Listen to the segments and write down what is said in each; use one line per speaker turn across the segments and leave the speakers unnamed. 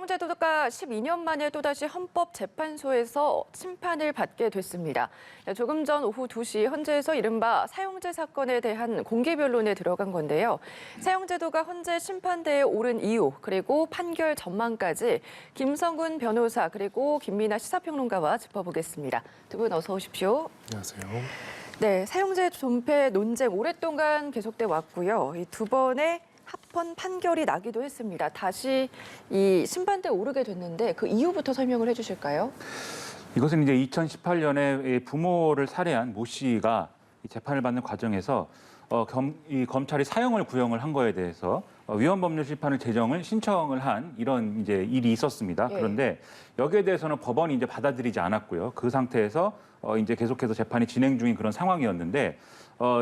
사형제도가 12년 만에 또다시 헌법재판소에서 심판을 받게 됐습니다. 조금 전 오후 2시 헌재에서 이른바 사형제 사건에 대한 공개 변론에 들어간 건데요. 사형제도가 헌재 심판대에 오른 이유, 그리고 판결 전망까지 김성근 변호사 그리고 김민아 시사평론가와 짚어보겠습니다. 두 분 어서 오십시오.
안녕하세요.
네, 사형제 존폐 논쟁 오랫동안 계속돼 왔고요. 이 두 번의 합헌 판결이 나기도 했습니다. 다시 이 심판대에 오르게 됐는데 그 이유부터 설명을 해주실까요?
이것은 이제 2018년에 부모를 살해한 모 씨가 재판을 받는 과정에서 이 검찰이 사형을 구형을 한 거에 대해서 위헌법률 심판을 제정을 신청을 한 이런 이제 일이 있었습니다.
예.
그런데 여기에 대해서는 법원이 이제 받아들이지 않았고요. 그 상태에서 이제 계속해서 재판이 진행 중인 그런 상황이었는데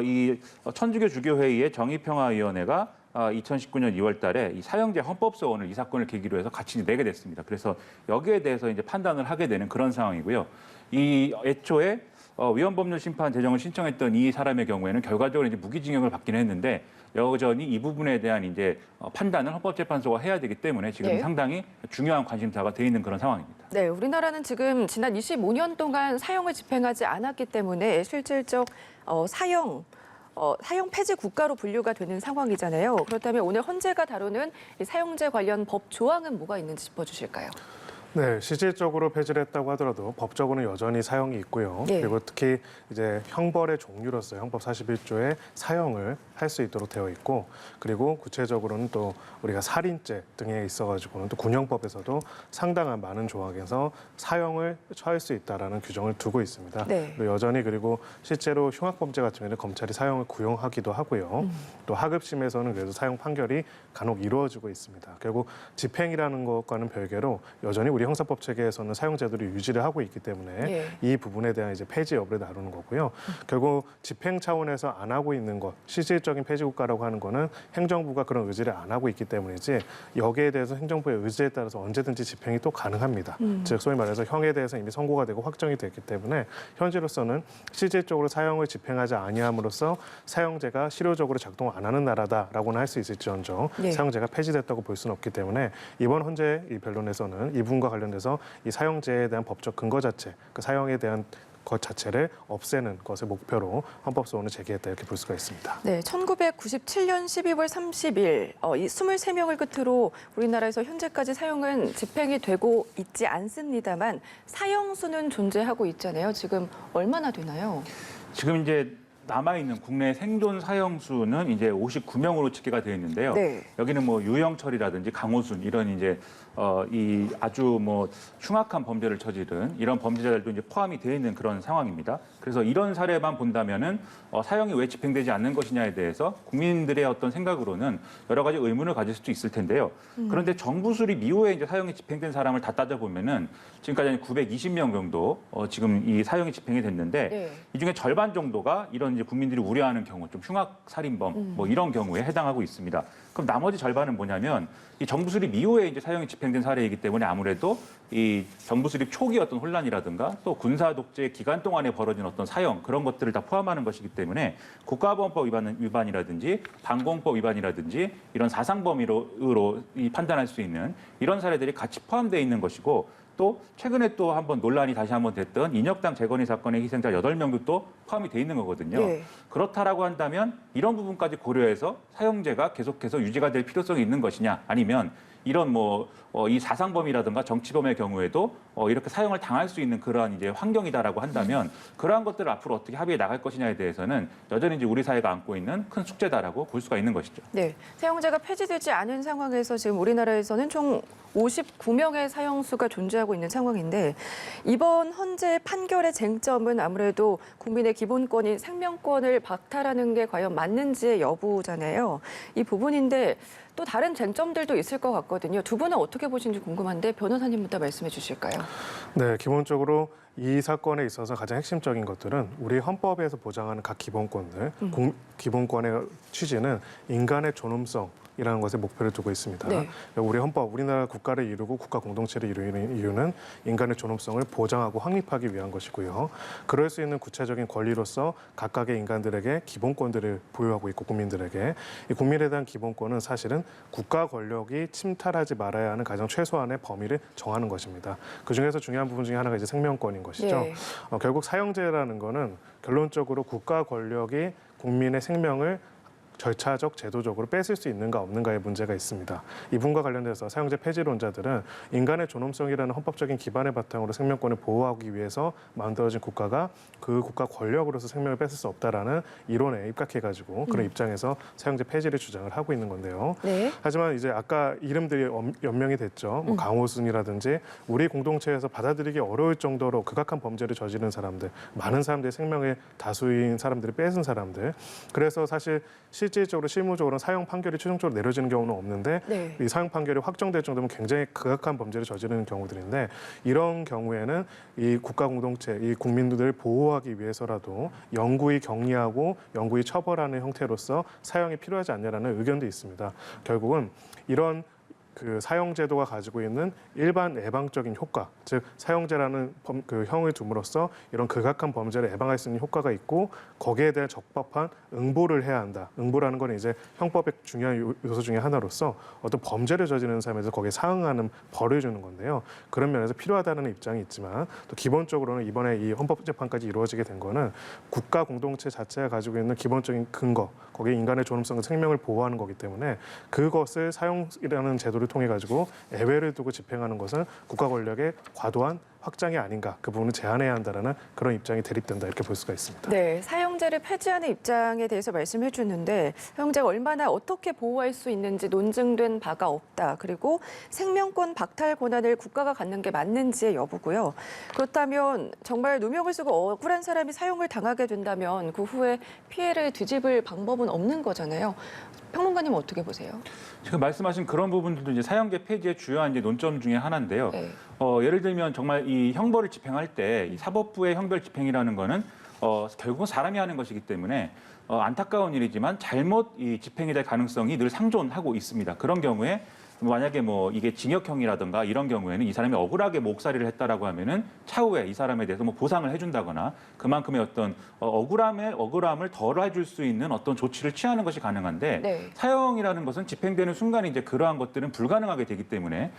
이 천주교 주교회의의 정의평화위원회가 2019년 2월 달에 이 사형제 헌법소원을 이 사건을 계기로 해서 같이 내게 됐습니다. 그래서 여기에 대해서 이제 판단을 하게 되는 그런 상황이고요. 이 애초에 위헌법률 심판 제정을 신청했던 이 사람의 경우에는 결과적으로 이제 무기징역을 받기는 했는데 여전히 이 부분에 대한 이제 판단을 헌법재판소가 해야 되기 때문에 지금
네.
상당히 중요한 관심사가 돼 있는 그런 상황입니다.
네, 우리나라는 지금 지난 25년 동안 사형을 집행하지 않았기 때문에 실질적 사형 폐지 국가로 분류가 되는 상황이잖아요. 그렇다면 오늘 헌재가 다루는 이 사형제 관련 법 조항은 뭐가 있는지 짚어주실까요?
네, 실질적으로 폐지를 했다고 하더라도 법적으로는 여전히 사형이 있고요.
네.
그리고 특히 이제 형벌의 종류로서 형법 41조에 사형을 할 수 있도록 되어 있고, 그리고 구체적으로는 또 우리가 살인죄 등에 있어가지고는 또 군형법에서도 상당한 많은 조항에서 사형을 처할 수 있다라는 규정을 두고 있습니다.
네.
그리고 여전히 그리고 실제로 흉악범죄 같은 경우에는 검찰이 사형을 구형하기도 하고요. 또 하급심에서는 그래도 사형 판결이 간혹 이루어지고 있습니다. 결국 집행이라는 것과는 별개로 여전히 우리 형사법 체계에서는 사형제도를 유지를 하고 있기 때문에
예.
이 부분에 대한 이제 폐지 여부를 다루는 거고요. 결국 집행 차원에서 안 하고 있는 것, 실질적인 폐지 국가라고 하는 거는 행정부가 그런 의지를 안 하고 있기 때문이지 여기에 대해서 행정부의 의지에 따라서 언제든지 집행이 또 가능합니다. 즉 소위 말해서 형에 대해서 이미 선고가 되고 확정이 됐기 때문에 현재로서는 실질적으로 사형을 집행하지 아니함으로써 사형제가 실효적으로 작동 안 하는 나라다라고는 할 수 있을지언정
네.
사형제가 폐지됐다고 볼 수는 없기 때문에 이번 헌재 이 변론에서는 이 부분과 관련돼서 이 사형제에 대한 법적 근거 자체, 그 사형에 대한 것 자체를 없애는 것을 목표로 헌법소원을 제기했다 이렇게 볼 수가 있습니다.
네, 1997년 12월 30일 이 23명을 끝으로 우리나라에서 현재까지 사형은 집행이 되고 있지 않습니다만 사형수는 존재하고 있잖아요. 지금 얼마나 되나요?
지금 이제 남아있는 국내 생존 사형수는 이제 59명으로 집계가 되어 있는데요.
네.
여기는 뭐 유영철이라든지 강호순 이런 이제 이 아주 뭐 흉악한 범죄를 저지른 이런 범죄자들도 이제 포함이 되어 있는 그런 상황입니다. 그래서 이런 사례만 본다면은 사형이 왜 집행되지 않는 것이냐에 대해서 국민들의 어떤 생각으로는 여러 가지 의문을 가질 수도 있을 텐데요. 그런데 정부 수립 이후에 이제 사형이 집행된 사람을 다 따져보면은 지금까지 한 920명 정도 지금 이 사형이 집행이 됐는데
네.
이 중에 절반 정도가 이런 이제 국민들이 우려하는 경우, 좀 흉악 살인범 뭐 이런 경우에 해당하고 있습니다. 그럼 나머지 절반은 뭐냐면 이 정부 수립 이후에 이제 사형이 집행된 사례이기 때문에 아무래도 이 정부 수립 초기 어떤 혼란이라든가 또 군사 독재 기간 동안에 벌어진 어떤 사형 그런 것들을 다 포함하는 것이기 때문에 국가보안법 위반이라든지 방공법 위반이라든지 이런 사상범위로 판단할 수 있는 이런 사례들이 같이 포함되어 있는 것이고. 또 최근에 또 한번 논란이 다시 한번 됐던 인혁당 재건의 사건의 희생자 8명도 또 포함이 돼 있는 거거든요.
네.
그렇다라고 한다면 이런 부분까지 고려해서 사형제가 계속해서 유지가 될 필요성이 있는 것이냐 아니면 이런 이 사상범이라든가 정치범의 경우에도 이렇게 사형을 당할 수 있는 그러한 이제 환경이다라고 한다면 그러한 것들을 앞으로 어떻게 합의해 나갈 것이냐에 대해서는 여전히 이제 우리 사회가 안고 있는 큰 숙제다라고 볼 수가 있는 것이죠.
네, 사형제가 폐지되지 않은 상황에서 지금 우리나라에서는 총 59명의 사형수가 존재하고 있는 상황인데 이번 헌재 판결의 쟁점은 아무래도 국민의 기본권인 생명권을 박탈하는 게 과연 맞는지의 여부잖아요. 이 부분인데 또 다른 쟁점들도 있을 것 같거든요. 두 분은 어떻게 보시는지 궁금한데 변호사님부터 말씀해 주실까요?
네, 기본적으로 이 사건에 있어서 가장 핵심적인 것들은 우리 헌법에서 보장하는 각 기본권들, 기본권의 취지는 인간의 존엄성, 이라는 것에 목표를 두고 있습니다.
네.
우리 헌법, 우리나라 국가를 이루고 국가 공동체를 이루는 이유는 인간의 존엄성을 보장하고 확립하기 위한 것이고요. 그럴 수 있는 구체적인 권리로서 각각의 인간들에게 기본권들을 부여하고 있고 국민들에게 이 국민에 대한 기본권은 사실은 국가 권력이 침탈하지 말아야 하는 가장 최소한의 범위를 정하는 것입니다. 그 중에서 중요한 부분 중에 하나가 이제 생명권인 것이죠.
예.
결국 사형제라는 거는 결론적으로 국가 권력이 국민의 생명을 절차적, 제도적으로 뺏을 수 있는가 없는가의 문제가 있습니다. 이 부분과 관련돼서 사형제 폐지론자들은 인간의 존엄성이라는 헌법적인 기반을 바탕으로 생명권을 보호하기 위해서 만들어진 국가가 그 국가 권력으로서 생명을 뺏을 수 없다라는 이론에 입각해가지고 그런 입장에서 사형제 폐지를 주장을 하고 있는 건데요.
네.
하지만 이제 아까 이름들이 연명이 됐죠. 뭐 강호순이라든지 우리 공동체에서 받아들이기 어려울 정도로 극악한 범죄를 저지른 사람들, 많은 사람들의 생명의 다수인 사람들이 뺏은 사람들. 그래서 사실 실질적으로 실무적으로는 사형 판결이 최종적으로 내려지는 경우는 없는데
네.
이 사형 판결이 확정될 정도면 굉장히 극악한 범죄를 저지르는 경우들인데 이런 경우에는 이 국가 공동체, 이 국민들을 보호하기 위해서라도 영구히 격리하고 영구히 처벌하는 형태로서 사형이 필요하지 않냐라는 의견도 있습니다. 결국은 이런 그 사형제도가 가지고 있는 일반 예방적인 효과, 즉 사형제라는 그 형을 둠으로써 이런 극악한 범죄를 예방할 수 있는 효과가 있고 거기에 대한 적법한 응보를 해야 한다. 응보라는 건 이제 형법의 중요한 요소 중에 하나로서 어떤 범죄를 저지르는 사람에서 거기에 상응하는 벌을 주는 건데요. 그런 면에서 필요하다는 입장이 있지만 또 기본적으로는 이번에 이 헌법재판까지 이루어지게 된 거는 국가 공동체 자체가 가지고 있는 기본적인 근거, 거기에 인간의 존엄성과 생명을 보호하는 거기 때문에 그것을 사형이라는 제도를 통해 가지고 예외를 두고 집행하는 것은 국가 권력의 과도한 확장이 아닌가, 그 부분을 제한해야 한다라는 그런 입장이 대립된다 이렇게 볼 수가 있습니다.
네, 사형제를 폐지하는 입장에 대해서 말씀해 주는데 사형제가 얼마나 어떻게 보호할 수 있는지 논증된 바가 없다. 그리고 생명권 박탈 권한을 국가가 갖는 게 맞는지의 여부고요. 그렇다면 정말 누명을 쓰고 억울한 사람이 사형을 당하게 된다면 그 후에 피해를 뒤집을 방법은 없는 거잖아요. 평론가님 어떻게 보세요?
지금 말씀하신 그런 부분들도 이제 사형제 폐지의 주요한 이제 논점 중에 하나인데요.
네.
예를 들면 정말 이 형벌을 집행할 때 이 사법부의 형벌 집행이라는 거는 결국은 사람이 하는 것이기 때문에 안타까운 일이지만 잘못 이 집행이 될 가능성이 늘 상존하고 있습니다. 그런 경우에 만약에 뭐 이게 징역형이라든가 이런 경우에는 이 사람이 억울하게 목살이를 했다라고 하면은 차후에 이 사람에 대해서 뭐 보상을 해준다거나 그만큼의 어떤 억울함을 덜어줄 수 있는 어떤 조치를 취하는 것이 가능한데
네.
사형이라는 것은 집행되는 순간 이제 그러한 것들은 불가능하게 되기 때문에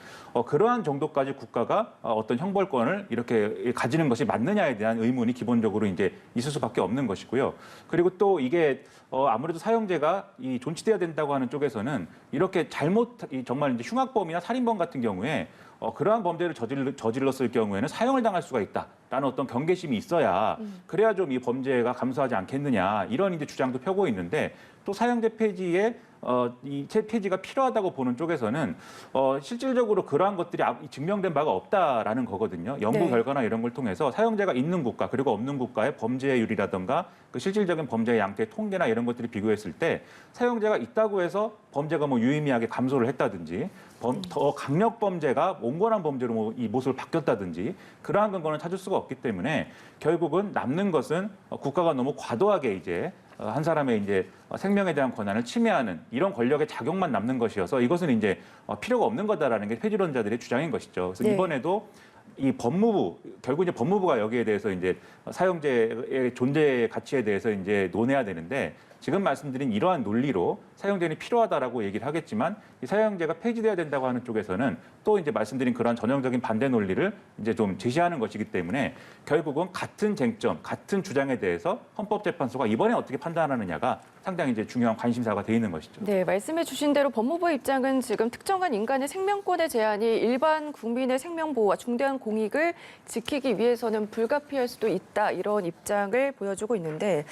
그러한 정도까지 국가가 어떤 형벌권을 이렇게 가지는 것이 맞느냐에 대한 의문이 기본적으로 이제 있을 수밖에 없는 것이고요. 그리고 또 이게 아무래도 사형제가 이 존치돼야 된다고 하는 쪽에서는 이렇게 정말 이제 흉악범이나 살인범 같은 경우에 그러한 범죄를 저질렀을 경우에는 사형을 당할 수가 있다라는 어떤 경계심이 있어야 그래야 좀 이 범죄가 감소하지 않겠느냐 이런 이제 주장도 펴고 있는데 또 사형제 폐지에 이 폐지가 필요하다고 보는 쪽에서는 실질적으로 그러한 것들이 증명된 바가 없다라는 거거든요. 연구
네.
결과나 이런 걸 통해서 사형제가 있는 국가 그리고 없는 국가의 범죄율이라든가 그 실질적인 범죄의 양태 통계나 이런 것들이 비교했을 때 사형제가 있다고 해서 범죄가 뭐 유의미하게 감소를 했다든지 더 강력 범죄가 온건한 범죄로 뭐 이 모습을 바뀌었다든지 그러한 근거는 찾을 수가 없기 때문에 결국은 남는 것은 국가가 너무 과도하게 이제 한 사람의 이제 생명에 대한 권한을 침해하는 이런 권력의 작용만 남는 것이어서 이것은 이제 필요가 없는 거다라는 게 폐지론자들의 주장인 것이죠. 그래서
네.
이번에도 이 법무부 결국 이제 법무부가 여기에 대해서 이제 사형제의 존재 가치에 대해서 이제 논해야 되는데 지금 말씀드린 이러한 논리로 사형제는 필요하다라고 얘기를 하겠지만 이 사형제가 폐지돼야 된다고 하는 쪽에서는 또 이제 말씀드린 그러한 전형적인 반대 논리를 이제 좀 제시하는 것이기 때문에 결국은 같은 쟁점, 같은 주장에 대해서 헌법재판소가 이번에 어떻게 판단하느냐가 상당히 이제 중요한 관심사가 돼 있는 것이죠.
네, 말씀해 주신 대로 법무부의 입장은 지금 특정한 인간의 생명권의 제한이 일반 국민의 생명 보호와 중대한 공익을 지키기 위해서는 불가피할 수도 있다 이런 입장을 보여주고 있는데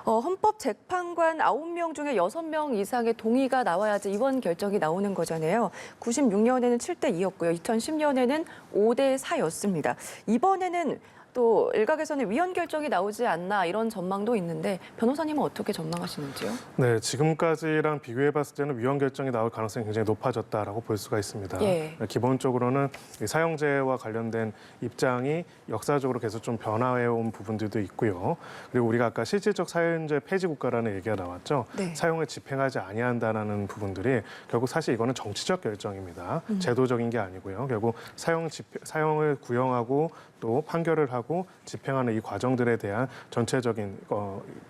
헌법재판관 9명 중에 6명 이상의 동의가 나와야지 이번 결정이 나오는 거잖아요. 96년에는 7대 2였고요. 2010년에는 5대 4였습니다. 이번에는 또 일각에서는 위헌 결정이 나오지 않나 이런 전망도 있는데 변호사님은 어떻게 전망하시는지요?
네, 지금까지랑 비교해봤을 때는 위헌 결정이 나올 가능성이 굉장히 높아졌다라고 볼 수가 있습니다.
예.
기본적으로는 이 사형제와 관련된 입장이 역사적으로 계속 좀 변화해온 부분들도 있고요. 그리고 우리가 아까 실질적 사형제 폐지 국가라는 얘기가 나왔죠.
네.
사형을 집행하지 아니한다라는 부분들이 결국 사실 이거는 정치적 결정입니다. 제도적인 게 아니고요. 결국 사형을 구형하고 또 판결을 하고 집행하는 이 과정들에 대한 전체적인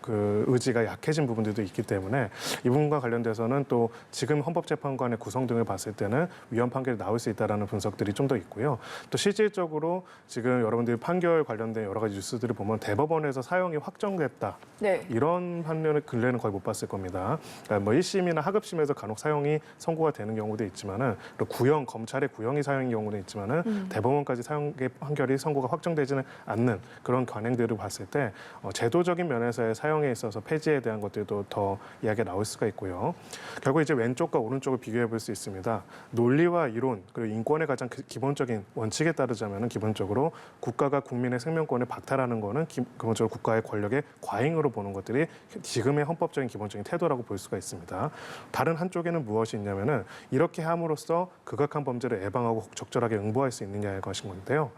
그 의지가 약해진 부분들도 있기 때문에 이 부분과 관련돼서는 또 지금 헌법재판관의 구성 등을 봤을 때는 위헌 판결이 나올 수 있다라는 분석들이 좀 더 있고요. 또 실질적으로 지금 여러분들이 판결 관련된 여러 가지 뉴스들을 보면 대법원에서 사형이 확정됐다.
네.
이런 판례는 근래는 거의 못 봤을 겁니다. 그러니까 뭐 1심이나 하급심에서 간혹 사형이 선고가 되는 경우도 있지만은 또 구형 검찰의 구형이 사형인 경우도 있지만은 대법원까지 사형의 판결이 선고가 확정되지는 않는 그런 관행들을 봤을 때 제도적인 면에서의 사형에 있어서 폐지에 대한 것들도 더 이야기가 나올 수가 있고요. 결국 이제 왼쪽과 오른쪽을 비교해 볼 수 있습니다. 논리와 이론 그리고 인권의 가장 기본적인 원칙에 따르자면은 기본적으로 국가가 국민의 생명권을 박탈하는 거는 기본적으로 국가의 권력의 과잉으로 보는 것들이 지금의 헌법적인 기본적인 태도라고 볼 수가 있습니다. 다른 한쪽에는 무엇이 있냐면은 이렇게 함으로써 극악한 범죄를 예방하고 적절하게 응보할 수 있느냐의 것인 건데요.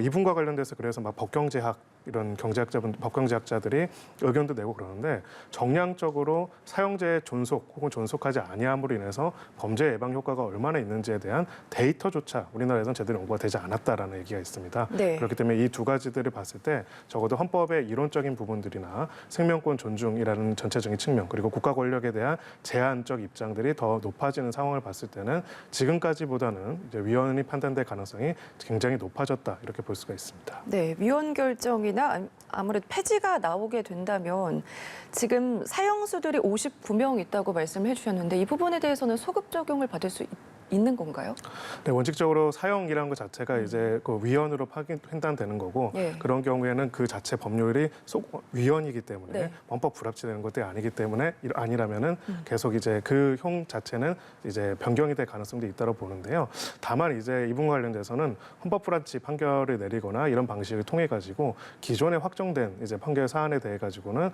이분과 관련돼서 그래서 막 법경제학 이런 법경제학자들이 의견도 내고 그러는데 정량적으로 사형제의 존속 혹은 존속하지 아니함으로 인해서 범죄 예방 효과가 얼마나 있는지에 대한 데이터조차 우리나라에서는 제대로 연구가 되지 않았다라는 얘기가 있습니다.
네.
그렇기 때문에 이 두 가지들을 봤을 때 적어도 헌법의 이론적인 부분들이나 생명권 존중이라는 전체적인 측면 그리고 국가 권력에 대한 제한적 입장들이 더 높아지는 상황을 봤을 때는 지금까지보다는 이제 위헌이 판단될 가능성이 굉장히 높아졌다 이렇게 볼 수가 있습니다.
네, 위헌 결정이나 아무래도 폐지가 나오게 된다면 지금 사형수들이 59명 있다고 말씀해 주셨는데 이 부분에 대해서는 소급 적용을 받을 수 있는 건가요?
네, 원칙적으로 사형이라는 것 자체가 이제 그 위헌으로 판단되는 거고
예.
그런 경우에는 그 자체 법률이 위헌이기 때문에
네.
헌법 불합치되는 것들이 아니기 때문에 아니라면은 계속 이제 그 형 자체는 이제 변경이 될 가능성도 있다고 보는데요. 다만 이제 이 부분과 관련돼서는 헌법 불합치 판결을 내리거나 이런 방식을 통해 가지고 기존에 확정된 이제 판결 사안에 대해 가지고는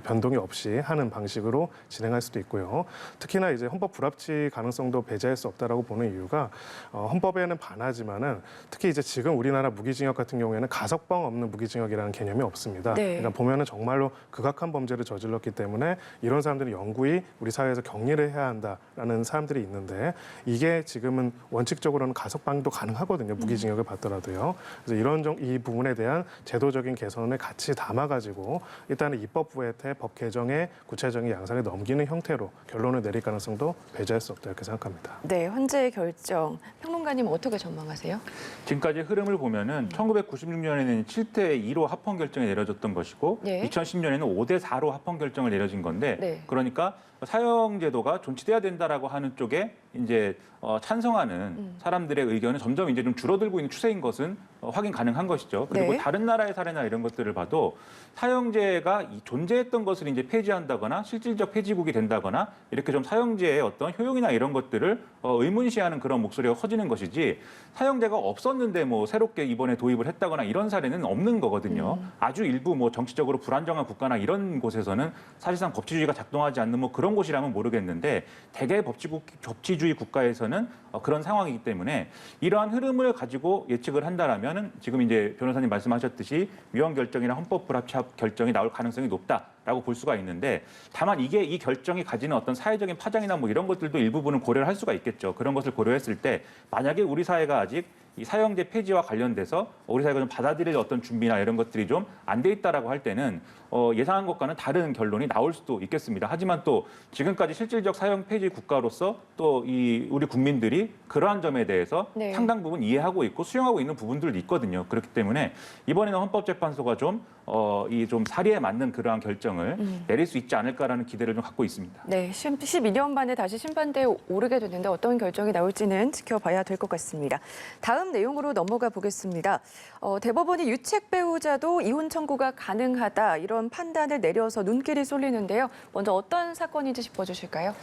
변동이 없이 하는 방식으로 진행할 수도 있고요. 특히나 이제 헌법 불합치 가능성도 배제할 수 없다라고 보는 이유가 헌법에는 반하지만은 특히 이제 지금 우리나라 무기징역 같은 경우에는 가석방 없는 무기징역이라는 개념이 없습니다.
네.
그러니까 보면은 정말로 극악한 범죄를 저질렀기 때문에 이런 사람들은 영구히 우리 사회에서 격리를 해야 한다라는 사람들이 있는데 이게 지금은 원칙적으로는 가석방도 가능하거든요. 무기징역을 받더라도요. 그래서 이 부분에 대한 제도적인 개선을 같이 담아가지고 일단은 입법부에 법 개정의 구체적인 양상에 넘기는 형태로 결론을 내릴 가능성도 배제할 수 없다 이렇게 생각합니다.
네, 헌재의 결정. 평론가님 어떻게 전망하세요?
지금까지 흐름을 보면은 1996년에는 7대 2로 합헌 결정이 내려졌던 것이고
네.
2010년에는 5대 4로 합헌 결정을 내려진 건데
네.
그러니까 사형제도가 존치돼야 된다라고 하는 쪽에 이제 찬성하는 사람들의 의견은 점점 이제 좀 줄어들고 있는 추세인 것은 확인 가능한 것이죠. 그리고
네.
다른 나라의 사례나 이런 것들을 봐도 사형제가 존재했던 것을 이제 폐지한다거나 실질적 폐지국이 된다거나 이렇게 좀 사형제의 어떤 효용이나 이런 것들을 의문시하는 그런 목소리가 커지는 것이지 사형제가 없었는데 뭐 새롭게 이번에 도입을 했다거나 이런 사례는 없는 거거든요. 아주 일부 뭐 정치적으로 불안정한 국가나 이런 곳에서는 사실상 법치주의가 작동하지 않는 뭐 그런 곳이라면 모르겠는데 대개 법치주의 국가에서는 그런 상황이기 때문에 이러한 흐름을 가지고 예측을 한다라면은 지금 이제 변호사님 말씀하셨듯이 위헌 결정이나 헌법 불합치 결정이 나올 가능성이 높다라고 볼 수가 있는데 다만 이 결정이 가지는 어떤 사회적인 파장이나 뭐 이런 것들도 일부분은 고려를 할 수가 있겠죠. 그런 것을 고려했을 때 만약에 우리 사회가 아직 이 사형제 폐지와 관련돼서 우리 사회가 좀 받아들일 어떤 준비나 이런 것들이 좀 안 돼 있다라고 할 때는 예상한 것과는 다른 결론이 나올 수도 있겠습니다. 하지만 또 지금까지 실질적 사형 폐지 국가로서 또 우리 국민들이 그러한 점에 대해서
네.
상당 부분 이해하고 있고 수용하고 있는 부분들도 있거든요. 그렇기 때문에 이번에는 헌법재판소가 좀 사리에 맞는 그러한 결정을 내릴 수 있지 않을까라는 기대를 좀 갖고 있습니다.
네, 12년 만에 다시 심판대에 오르게 됐는데 어떤 결정이 나올지는 지켜봐야 될 것 같습니다. 다음 다음 내용으로 넘어가 보겠습니다. 대법원이 유책 배우자도 이혼 청구가 가능하다 이런 판단을 내려서 눈길이 쏠리는데요. 먼저 어떤 사건인지 짚어주실까요?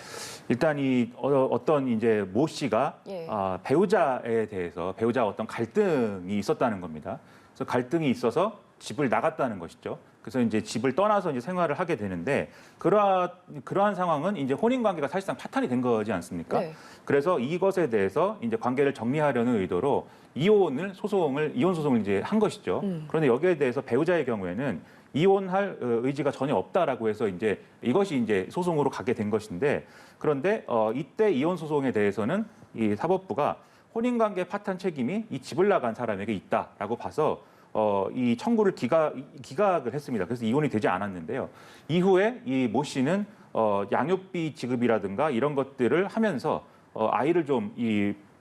일단 이 어떤 이제 모 씨가
예.
배우자에 대해서 배우자 어떤 갈등이 있었다는 겁니다. 그래서 갈등이 있어서 집을 나갔다는 것이죠. 그래서 이제 집을 떠나서 이제 생활을 하게 되는데 그러한 상황은 이제 혼인 관계가 사실상 파탄이 된 거지 않습니까?
네.
그래서 이것에 대해서 이제 관계를 정리하려는 의도로 이혼 소송을 이제 한 것이죠. 그런데 여기에 대해서 배우자의 경우에는 이혼할 의지가 전혀 없다라고 해서 이제 이것이 이제 소송으로 가게 된 것인데 그런데 이때 이혼 소송에 대해서는 이 사법부가 혼인 관계 파탄 책임이 이 집을 나간 사람에게 있다라고 봐서 이 청구를 기각을 했습니다. 그래서 이혼이 되지 않았는데요. 이후에 이 모 씨는 양육비 지급이라든가 이런 것들을 하면서 아이를 좀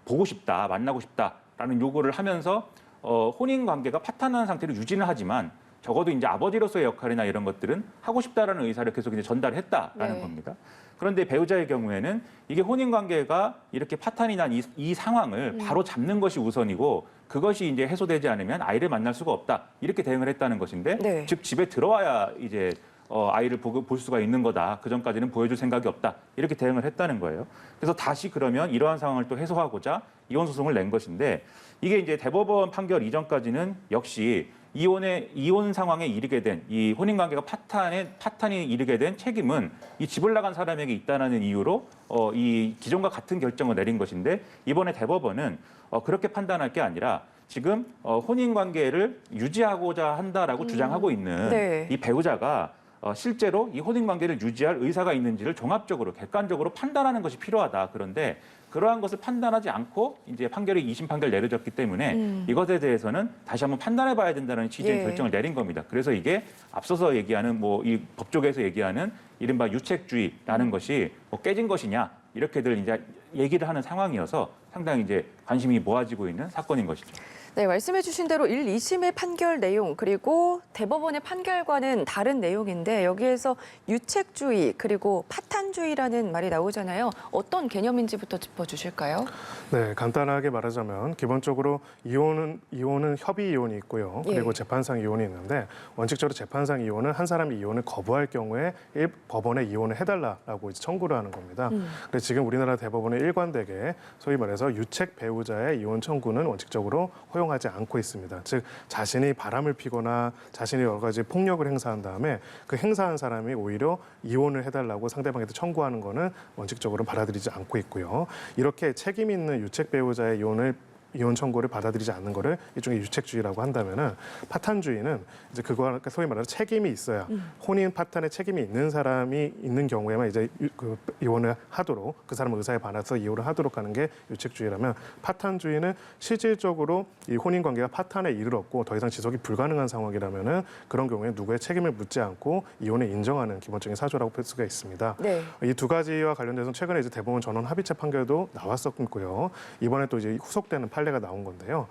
보고 싶다, 만나고 싶다라는 요구를 하면서 혼인 관계가 파탄한 상태로 유지는 하지만 적어도 이제 아버지로서의 역할이나 이런 것들은 하고 싶다라는 의사를 계속 이제 전달했다라는
네.
겁니다. 그런데 배우자의 경우에는 이게 혼인 관계가 이렇게 파탄이 난 이 상황을 바로 잡는 것이 우선이고 그것이 이제 해소되지 않으면 아이를 만날 수가 없다 이렇게 대응을 했다는 것인데
네.
즉 집에 들어와야 이제 아이를 볼 수가 있는 거다. 그 전까지는 보여줄 생각이 없다. 이렇게 대응을 했다는 거예요. 그래서 다시 그러면 이러한 상황을 또 해소하고자 이혼 소송을 낸 것인데 이게 이제 대법원 판결 이전까지는 역시 이혼 상황에 이르게 된 이 혼인 관계가 파탄이 이르게 된 책임은 이 집을 나간 사람에게 있다는 이유로 이 기존과 같은 결정을 내린 것인데 이번에 대법원은 그렇게 판단할 게 아니라 지금 혼인 관계를 유지하고자 한다라고 주장하고 있는
네.
이 배우자가 실제로 이 혼인 관계를 유지할 의사가 있는지를 종합적으로 객관적으로 판단하는 것이 필요하다. 그런데 그러한 것을 판단하지 않고 이제 판결이 2심 판결 내려졌기 때문에 이것에 대해서는 다시 한번 판단해 봐야 된다는 취지의
예.
결정을 내린 겁니다. 그래서 이게 앞서서 얘기하는 이 법조계에서 얘기하는 이른바 유책주의라는 것이 깨진 것이냐 이렇게들 이제 얘기를 하는 상황이어서 상당히 이제 관심이 모아지고 있는 사건인 것이죠.
네, 말씀해 주신 대로 1, 2심의 판결 내용 그리고 대법원의 판결과는 다른 내용인데 여기에서 유책주의 그리고 파탄주의라는 말이 나오잖아요. 어떤 개념인지부터 짚어주실까요?
네, 간단하게 말하자면 기본적으로 이혼은 협의 이혼이 있고요. 그리고
예.
재판상 이혼이 있는데 원칙적으로 재판상 이혼은 한 사람이 이혼을 거부할 경우에 법원에 이혼을 해달라라고 이제 청구를 하는 겁니다. 그래서 지금 우리나라 대법원은 일관되게 소위 말해서 유책 배우자의 이혼 청구는 원칙적으로 허용하지 않고 있습니다. 즉 자신이 바람을 피거나 자신이 여러 가지 폭력을 행사한 다음에 그 행사한 사람이 오히려 이혼을 해달라고 상대방한테 청구하는 거는 원칙적으로 받아들이지 않고 있고요. 이렇게 책임 있는 유책 배우자의 이혼 청구를 받아들이지 않는 거를 일종의 유책주의라고 한다면은 파탄주의는 이제 그거 소위 말하는 책임이 있어야 혼인 파탄에 책임이 있는 사람이 있는 경우에만 이제 그 이혼을 하도록 그 사람 의사에 반해서 이혼을 하도록 하는 게 유책주의라면 파탄주의는 실질적으로 이 혼인 관계가 파탄에 이르렀고 더 이상 지속이 불가능한 상황이라면은 그런 경우에 누구의 책임을 묻지 않고 이혼을 인정하는 기본적인 사조라고 볼 수가 있습니다.
네.
이 두 가지와 관련돼서 최근에 이제 대법원 전원 합의체 판결도 나왔었고요. 이번에 또 이제 후속되는 판례가 나온 건데요.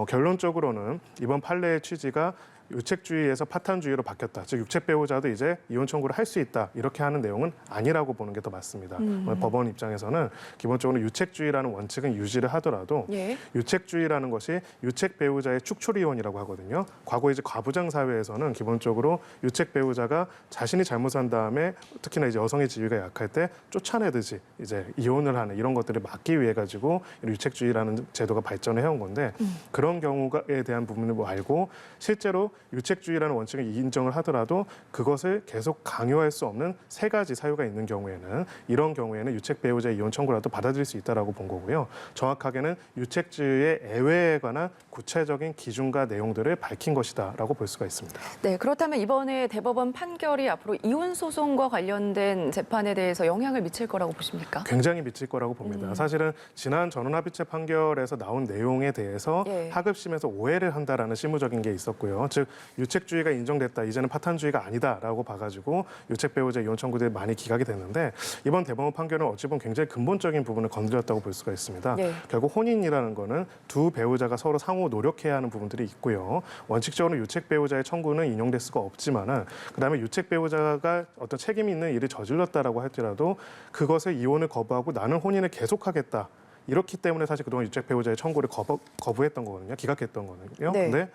결론적으로는 이번 판례의 취지가 유책주의에서 파탄주의로 바뀌었다. 즉 유책 배우자도 이제 이혼 청구를 할 수 있다. 이렇게 하는 내용은 아니라고 보는 게 더 맞습니다. 법원 입장에서는 기본적으로 유책주의라는 원칙은 유지를 하더라도
예.
유책주의라는 것이 유책 배우자의 축출 이혼이라고 하거든요. 과거 이제 과부장 사회에서는 기본적으로 유책 배우자가 자신이 잘못한 다음에 특히나 이제 여성의 지위가 약할 때 쫓아내듯이 이제 이혼을 하는 이런 것들을 막기 위해 가지고 유책주의라는 제도가 발전을 해온 건데 그런 경우에 대한 부분을 알고 실제로 유책주의라는 원칙을 인정을 하더라도 그것을 계속 강요할 수 없는 세 가지 사유가 있는 경우에는 이런 경우에는 유책 배우자의 이혼 청구라도 받아들일 수 있다라고 본 거고요. 정확하게는 유책주의의 애외에 관한 구체적인 기준과 내용들을 밝힌 것이다라고 볼 수가 있습니다.
네, 그렇다면 이번에 대법원 판결이 앞으로 이혼 소송과 관련된 재판에 대해서 영향을 미칠 거라고 보십니까?
굉장히 미칠 거라고 봅니다. 사실은 지난 전원합의체 판결에서 나온 내용에 대해서
예.
하급심에서 오해를 한다라는 실무적인 게 있었고요. 즉 유책주의가 인정됐다. 이제는 파탄주의가 아니다라고 봐가지고 유책 배우자 이혼 청구들이 많이 기각이 됐는데 이번 대법원 판결은 어찌 보면 굉장히 근본적인 부분을 건드렸다고 볼 수가 있습니다.
네.
결국 혼인이라는 거는 두 배우자가 서로 상호 노력해야 하는 부분들이 있고요. 원칙적으로 유책 배우자의 청구는 인용될 수가 없지만은 그다음에 유책 배우자가 어떤 책임이 있는 일을 저질렀다라고 할지라도 그것을 이혼을 거부하고 나는 혼인을 계속하겠다. 이렇기 때문에 사실 그동안 유책 배우자의 청구를 거부했던 거거든요. 기각했던 거거든요.
네.
근데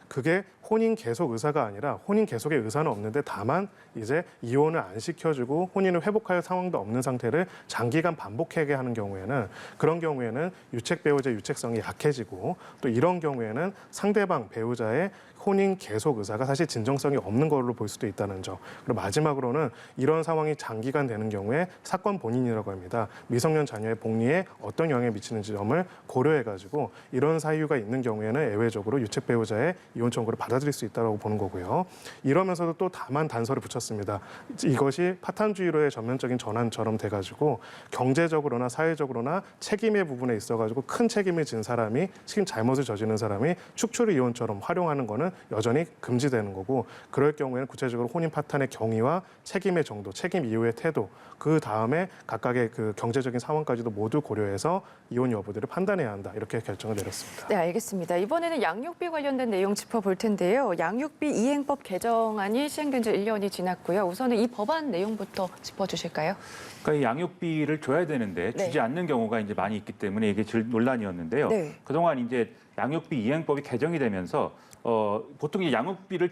그게 혼인 계속 의사가 아니라 혼인 계속의 의사는 없는데 다만 이제 이혼을 안 시켜주고 혼인을 회복할 상황도 없는 상태를 장기간 반복하게 하는 경우에는 그런 경우에는 유책 배우자의 유책성이 약해지고 또 이런 경우에는 상대방 배우자의 혼인 계속 의사가 사실 진정성이 없는 걸로 볼 수도 있다는 점. 그리고 마지막으로는 이런 상황이 장기간 되는 경우에 사건 본인이라고 합니다. 미성년 자녀의 복리에 어떤 영향을 미치는지 점을 고려해가지고 이런 사유가 있는 경우에는 예외적으로 유책 배우자의 이혼 청구를 받아들일 수 있다고 보는 거고요. 이러면서도 또 다만 단서를 붙였습니다. 이것이 파탄주의로의 전면적인 전환처럼 돼가지고 경제적으로나 사회적으로나 책임의 부분에 있어가지고 큰 책임을 진 사람이 지금 잘못을 저지른 사람이 축출 이혼처럼 활용하는 거는 여전히 금지되는 거고 그럴 경우에는 구체적으로 혼인 파탄의 경위와 책임의 정도, 책임 이후의 태도, 그 다음에 각각의 그 경제적인 상황까지도 모두 고려해서 이혼 여부들을 판단해야 한다 이렇게 결정을 내렸습니다.
네, 알겠습니다. 이번에는 양육비 관련된 내용 짚어볼 텐데요. 양육비 이행법 개정안이 시행된 지 1년이 지났고요. 우선은 이 법안 내용부터 짚어주실까요?
그러니까 이 양육비를 줘야 되는데
네.
주지 않는 경우가 이제 많이 있기 때문에 이게 제일 논란이었는데요.
네.
그동안 이제 양육비 이행법이 개정이 되면서 보통 이 양육비를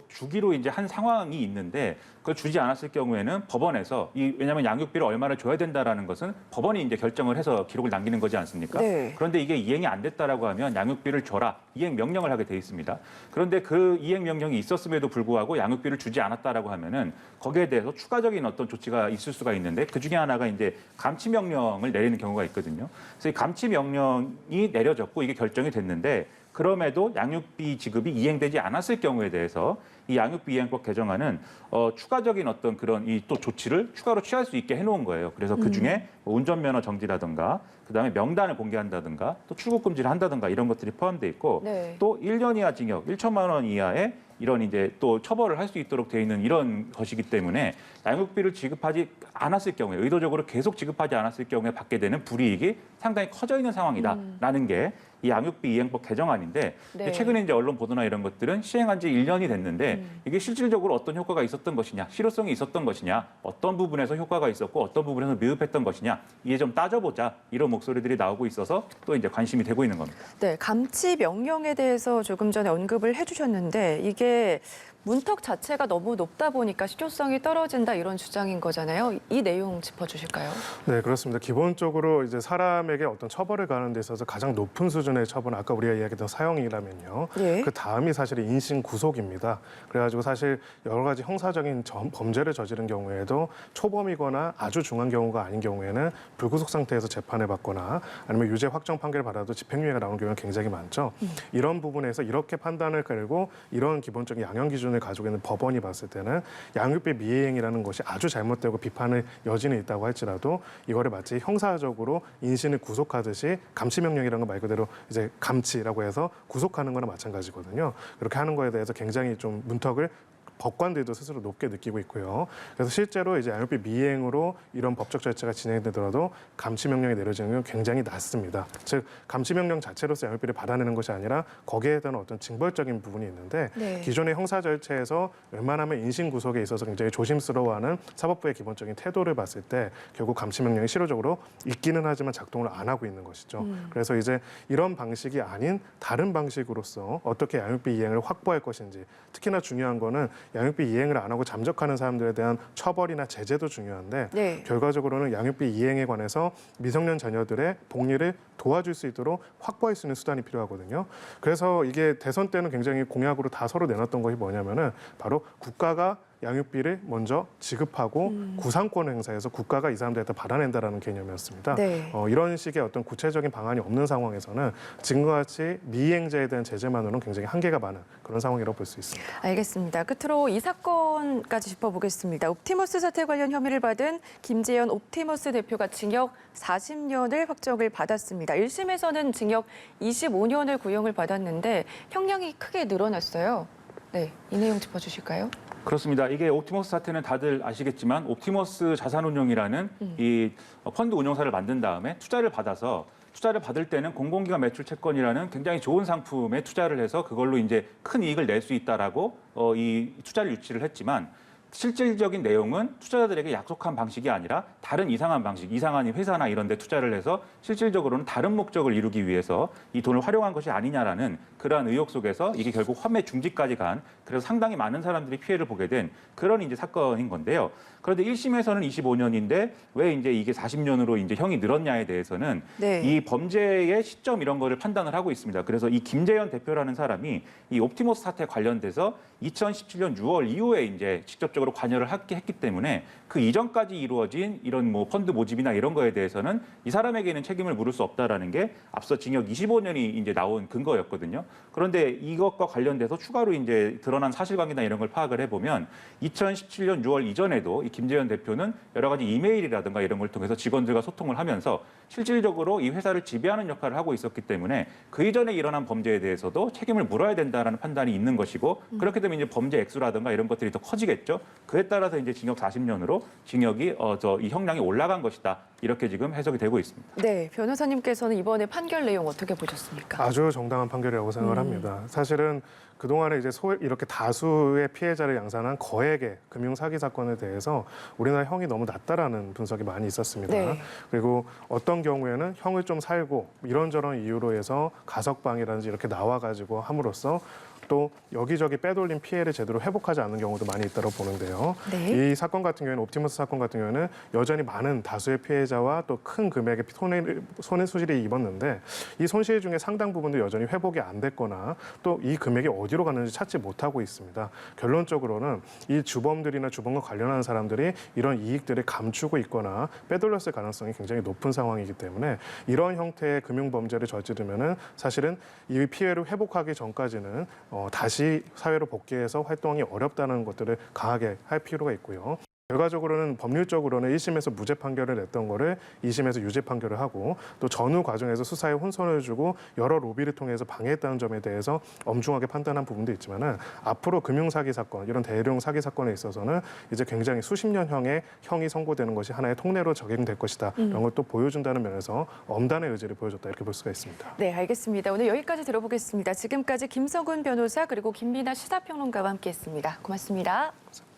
주기로 이제 한 상황이 있는데 그걸 주지 않았을 경우에는 법원에서 왜냐하면 양육비를 얼마를 줘야 된다라는 것은 법원이 이제 결정을 해서 기록을 남기는 거지 않습니까?
네.
그런데 이게 이행이 안 됐다라고 하면 양육비를 줘라 이행 명령을 하게 돼 있습니다. 그런데 그 이행 명령이 있었음에도 불구하고 양육비를 주지 않았다라고 하면은 거기에 대해서 추가적인 어떤 조치가 있을 수가 있는데 그 중에 하나가 이제 감치 명령을 내리는 경우가 있거든요. 그래서 이 감치 명령이 내려졌고 이게 결정이 됐는데 그럼에도 양육비 지급이 이행되지 않았을 경우에 대해서 이 양육비 이행법 개정안은 추가적인 어떤 그런 이 또 조치를 추가로 취할 수 있게 해놓은 거예요. 그래서 그 중에 운전면허 정지라든가 그다음에 명단을 공개한다든가 또 출국 금지를 한다든가 이런 것들이 포함돼 있고
네.
또 1년 이하 징역 1천만 원 이하의 이런 이제 또 처벌을 할 수 있도록 돼 있는 이런 것이기 때문에 양육비를 지급하지 않았을 경우에 의도적으로 계속 지급하지 않았을 경우에 받게 되는 불이익이 상당히 커져 있는 상황이다라는 게 이 양육비 이행법 개정안인데
네.
최근에 이제 언론 보도나 이런 것들은 시행한 지 1년이 됐는데 이게 실질적으로 어떤 효과가 있었던 것이냐, 실효성이 있었던 것이냐, 어떤 부분에서 효과가 있었고 어떤 부분에서 미흡했던 것이냐 이게 좀 따져보자 이런 목소리들이 나오고 있어서 또 이제 관심이 되고 있는 겁니다.
네, 감치 명령에 대해서 조금 전에 언급을 해주셨는데 이게 문턱 자체가 너무 높다 보니까 실효성이 떨어진다 이런 주장인 거잖아요. 이 내용 짚어주실까요?
네, 그렇습니다. 기본적으로 이제 사람에게 어떤 처벌을 가하는 데 있어서 가장 높은 수준의 처벌은 아까 우리가 이야기했던 사형이라면요.
예.
그 다음이 사실 인신 구속입니다. 그래가지고 사실 여러 가지 형사적인 범죄를 저지른 경우에도 초범이거나 아주 중한 경우가 아닌 경우에는 불구속 상태에서 재판을 받거나 아니면 유죄 확정 판결을 받아도 집행유예가 나오는 경우가 굉장히 많죠. 이런 부분에서 이렇게 판단을 끌고 이런 기본적인 양형 기준을 가지고 있는 법원이 봤을 때는 양육비 미이행이라는 것이 아주 잘못되고 비판의 여지는 있다고 할지라도 이거를 마치 형사적으로 인신을 구속하듯이 감치명령이라는 건 말 그대로 이제 감치라고 해서 구속하는 거나 마찬가지거든요. 그렇게 하는 거에 대해서 굉장히 좀 문턱을 법관들도 스스로 높게 느끼고 있고요. 그래서 실제로 이제 양육비 미행으로 이런 법적 절차가 진행되더라도 감치 명령이 내려지는 건 굉장히 낮습니다. 즉 감치 명령 자체로서 양육비를 받아내는 것이 아니라 거기에 대한 어떤 징벌적인 부분이 있는데
네.
기존의 형사 절차에서 웬만하면 인신 구속에 있어서 굉장히 조심스러워하는 사법부의 기본적인 태도를 봤을 때 결국 감치 명령이 실효적으로 있기는 하지만 작동을 안 하고 있는 것이죠. 그래서 이제 이런 방식이 아닌 다른 방식으로서 어떻게 양육비 이행을 확보할 것인지 특히나 중요한 거는 양육비 이행을 안 하고 잠적하는 사람들에 대한 처벌이나 제재도 중요한데
네.
결과적으로는 양육비 이행에 관해서 미성년 자녀들의 복리를 도와줄 수 있도록 확보할 수 있는 수단이 필요하거든요. 그래서 이게 대선 때는 굉장히 공약으로 다 서로 내놨던 것이 뭐냐면은 바로 국가가 양육비를 먼저 지급하고 구상권 행사해서 국가가 이 사람들한테 받아낸다라는 개념이었습니다.
네.
이런 식의 어떤 구체적인 방안이 없는 상황에서는 지금과 같이 미이행자에 대한 제재만으로는 굉장히 한계가 많은 그런 상황이라고 볼 수 있습니다.
알겠습니다. 끝으로 이 사건까지 짚어보겠습니다. 옵티머스 사태 관련 혐의를 받은 김재현 옵티머스 대표가 징역 40년을 확정을 받았습니다. 1심에서는 징역 25년을 구형을 받았는데 형량이 크게 늘어났어요. 네, 이 내용 짚어주실까요?
그렇습니다. 이게 옵티머스 사태는 다들 아시겠지만 옵티머스 자산운용이라는 이 펀드 운용사를 만든 다음에 투자를 받아서 투자를 받을 때는 공공기관 매출 채권이라는 굉장히 좋은 상품에 투자를 해서 그걸로 이제 큰 이익을 낼 수 있다라고 이 투자를 유치를 했지만 실질적인 내용은 투자자들에게 약속한 방식이 아니라 다른 이상한 방식, 이상한 회사나 이런 데 투자를 해서 실질적으로는 다른 목적을 이루기 위해서 이 돈을 활용한 것이 아니냐라는 그러한 의혹 속에서 이게 결국 환매 중지까지 간, 그래서 상당히 많은 사람들이 피해를 보게 된 그런 이제 사건인 건데요. 그런데 1심에서는 25년인데 왜 이제 이게 40년으로 이제 형이 늘었냐에 대해서는
네.
이 범죄의 시점 이런 거를 판단을 하고 있습니다. 그래서 이 김재현 대표라는 사람이 이 옵티머스 사태 관련돼서 2017년 6월 이후에 이제 직접적으로 관여를 했기 때문에 그 이전까지 이루어진 이런 뭐 펀드 모집이나 이런 거에 대해서는 이 사람에게는 책임을 물을 수 없다라는 게 앞서 징역 25년이 이제 나온 근거였거든요. 그런데 이것과 관련돼서 추가로 이제 드러난 사실관계나 이런 걸 파악을 해보면 2017년 6월 이전에도 이 김재현 대표는 여러 가지 이메일이라든가 이런 걸 통해서 직원들과 소통을 하면서 실질적으로 이 회사를 지배하는 역할을 하고 있었기 때문에 그 이전에 일어난 범죄에 대해서도 책임을 물어야 된다라는 판단이 있는 것이고 그렇게 되면 이제 범죄 액수라든가 이런 것들이 더 커지겠죠. 그에 따라서 이제 징역 40년으로 징역이 이 형량이 올라간 것이다. 이렇게 지금 해석이 되고 있습니다.
네, 변호사님께서는 이번에 판결 내용 어떻게 보셨습니까?
아주 정당한 판결이라고 생각을 합니다. 사실은 그동안에 이제 이렇게 다수의 피해자를 양산한 거액의 금융 사기 사건에 대해서 우리나라 형이 너무 낮다라는 분석이 많이 있었습니다.
네.
그리고 어떤 경우에는 형을 좀 살고 이런저런 이유로 해서 가석방이라든지 이렇게 나와가지고 함으로써 또 여기저기 빼돌린 피해를 제대로 회복하지 않는 경우도 많이 있다고 보는데요.
네.
이 사건 같은 경우에는 옵티머스 사건 같은 경우에는 여전히 많은 다수의 피해자와 또 큰 금액의 손해수실이 입었는데 이 손실 중에 상당 부분도 여전히 회복이 안 됐거나 또 이 금액이 어디로 갔는지 찾지 못하고 있습니다. 결론적으로는 이 주범들이나 주범과 관련한 사람들이 이런 이익들을 감추고 있거나 빼돌렸을 가능성이 굉장히 높은 상황이기 때문에 이런 형태의 금융범죄를 저지르면은 사실은 이 피해를 회복하기 전까지는 다시 사회로 복귀해서 활동이 어렵다는 것들을 강하게 할 필요가 있고요. 결과적으로는 법률적으로는 1심에서 무죄 판결을 냈던 거를 2심에서 유죄 판결을 하고 또 전후 과정에서 수사에 혼선을 주고 여러 로비를 통해서 방해했다는 점에 대해서 엄중하게 판단한 부분도 있지만은 앞으로 금융사기 사건, 이런 대형 사기 사건에 있어서는 이제 굉장히 수십 년형의 형이 선고되는 것이 하나의 통례로 적용될 것이다. 이런 걸 또 보여준다는 면에서 엄단의 의지를 보여줬다 이렇게 볼 수가 있습니다.
네, 알겠습니다. 오늘 여기까지 들어보겠습니다. 지금까지 김성근 변호사 그리고 김민아 시사평론가와 함께했습니다. 고맙습니다.
감사합니다.